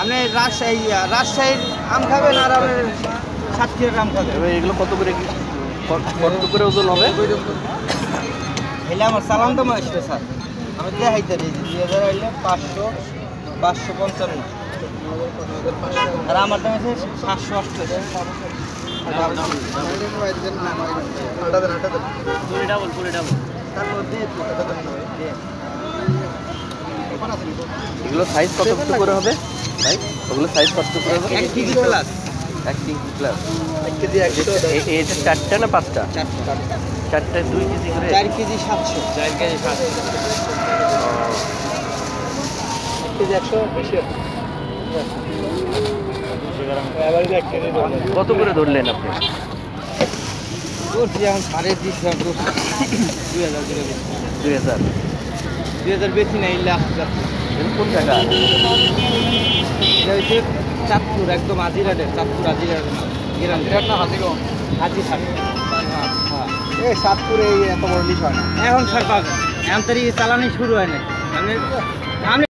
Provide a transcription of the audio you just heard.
আপনি রাজশাহীর আম খাবেন আর আপনার সাতক্ষীরার আম খাবেন। এগুলো কত করে ওজন হবে? এলে আমার চালান তো আসবে স্যার, আমি দেখাইতে দিয়েছি 2000 হইলে 555 আর আমার দাম আছে 788। এগুলো সাইজ কত করে হবে ভাই? ওগুলো সাইজ কত করে হবে? 1 KG plus. 1 KG plus. 1 KG এটা 4টা না 5টা? 4টায় 2 কেজি করে। 4 কেজি 700। 4 কেজি 700। 1 কেজি 100 কত করে ধরলেন আপনি? করছি এখন 2,500 2000 বেশি না, এই লাখ কোন জায়গা? এটা হচ্ছে চাঁদপুর, একদম আজিরাটের, চাঁদপুর আজিরাটের না হাজিগঞ্জ, হাজিঘাট। এই চাঁদপুরে এই এত বড় লিচ হয় না এখন, স্যার পাবেন এখন তারই চালানি শুরু হয় না।